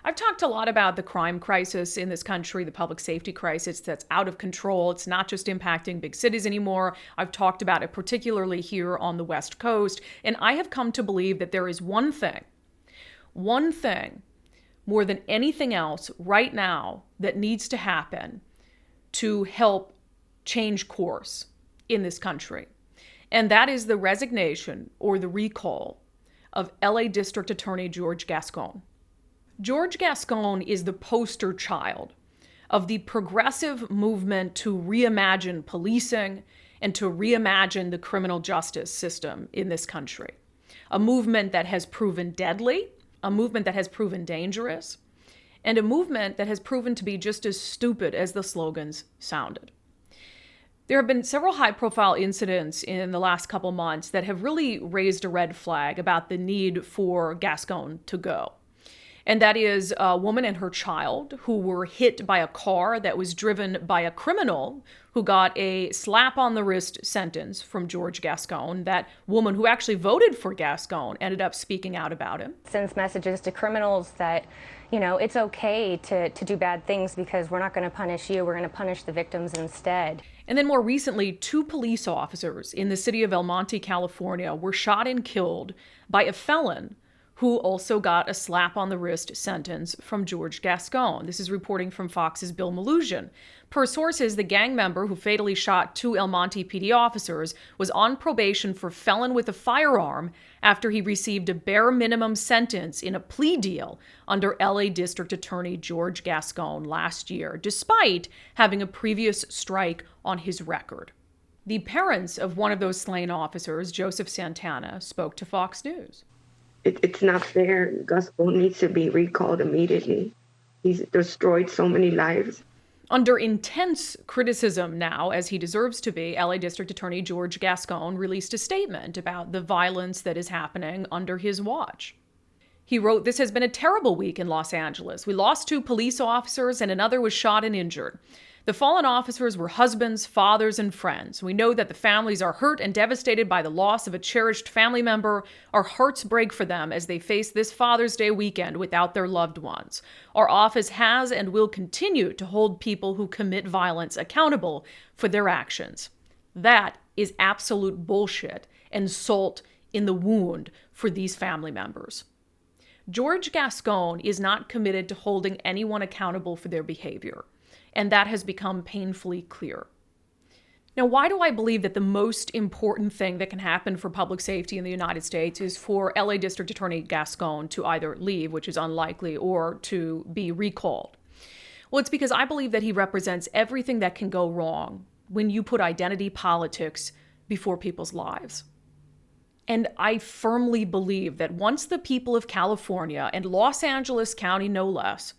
I've talked a lot about the crime crisis in this country, the public safety crisis that's out of control. It's not just impacting big cities anymore. I've talked about it particularly here on the West Coast. And I have come to believe that there is one thing more than anything else right now that needs to happen to help change course in this country. And that is the resignation or the recall of LA District Attorney George Gascón. George Gascón is the poster child of the progressive movement to reimagine policing and to reimagine the criminal justice system in this country. A movement that has proven deadly, a movement that has proven dangerous, and a movement that has proven to be just as stupid as the slogans sounded. There have been several high-profile incidents in the last couple months that have really raised a red flag about the need for Gascón to go. And that is a woman and her child who were hit by a car that was driven by a criminal who got a slap-on-the-wrist sentence from George Gascón. That woman who actually voted for Gascón ended up speaking out about him. Sends messages to criminals that, it's okay to do bad things because we're not going to punish you, we're going to punish the victims instead. And then more recently, 2 police officers in the city of El Monte, California, were shot and killed by a felon who also got a slap-on-the-wrist sentence from George Gascón. This is reporting from Fox's Bill Maloogian. Per sources, the gang member who fatally shot 2 El Monte PD officers was on probation for felon with a firearm after he received a bare minimum sentence in a plea deal under LA District Attorney George Gascón last year, despite having a previous strike on his record. The parents of one of those slain officers, Joseph Santana, spoke to Fox News. It's not fair. Gascón needs to be recalled immediately. He's destroyed so many lives. Under intense criticism now, as he deserves to be, LA District Attorney George Gascón released a statement about the violence that is happening under his watch. He wrote, "This has been a terrible week in Los Angeles. We lost 2 police officers and another was shot and injured. The fallen officers were husbands, fathers, and friends. We know that the families are hurt and devastated by the loss of a cherished family member. Our hearts break for them as they face this Father's Day weekend without their loved ones. Our office has and will continue to hold people who commit violence accountable for their actions." That is absolute bullshit and salt in the wound for these family members. George Gascón is not committed to holding anyone accountable for their behavior. And that has become painfully clear. Now, why do I believe that the most important thing that can happen for public safety in the United States is for LA District Attorney Gascón to either leave, which is unlikely, or to be recalled? Well, it's because I believe that he represents everything that can go wrong when you put identity politics before people's lives. And I firmly believe that once the people of California and Los Angeles County, no less,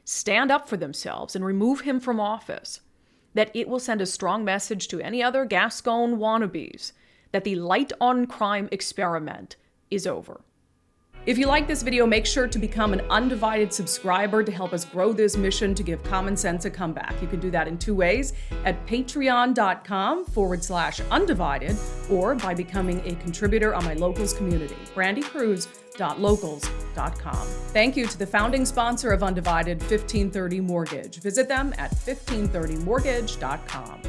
stand up for themselves and remove him from office, that it will send a strong message to any other Gascón wannabes that the light on crime experiment is over. If you like this video, make sure to become an unDivided subscriber to help us grow this mission to give common sense a comeback. You can do that in 2 ways, at patreon.com/undivided, or by becoming a contributor on my locals community, brandikruse.locals.com. Thank you to the founding sponsor of unDivided, 1530 Mortgage. Visit them at 1530mortgage.com.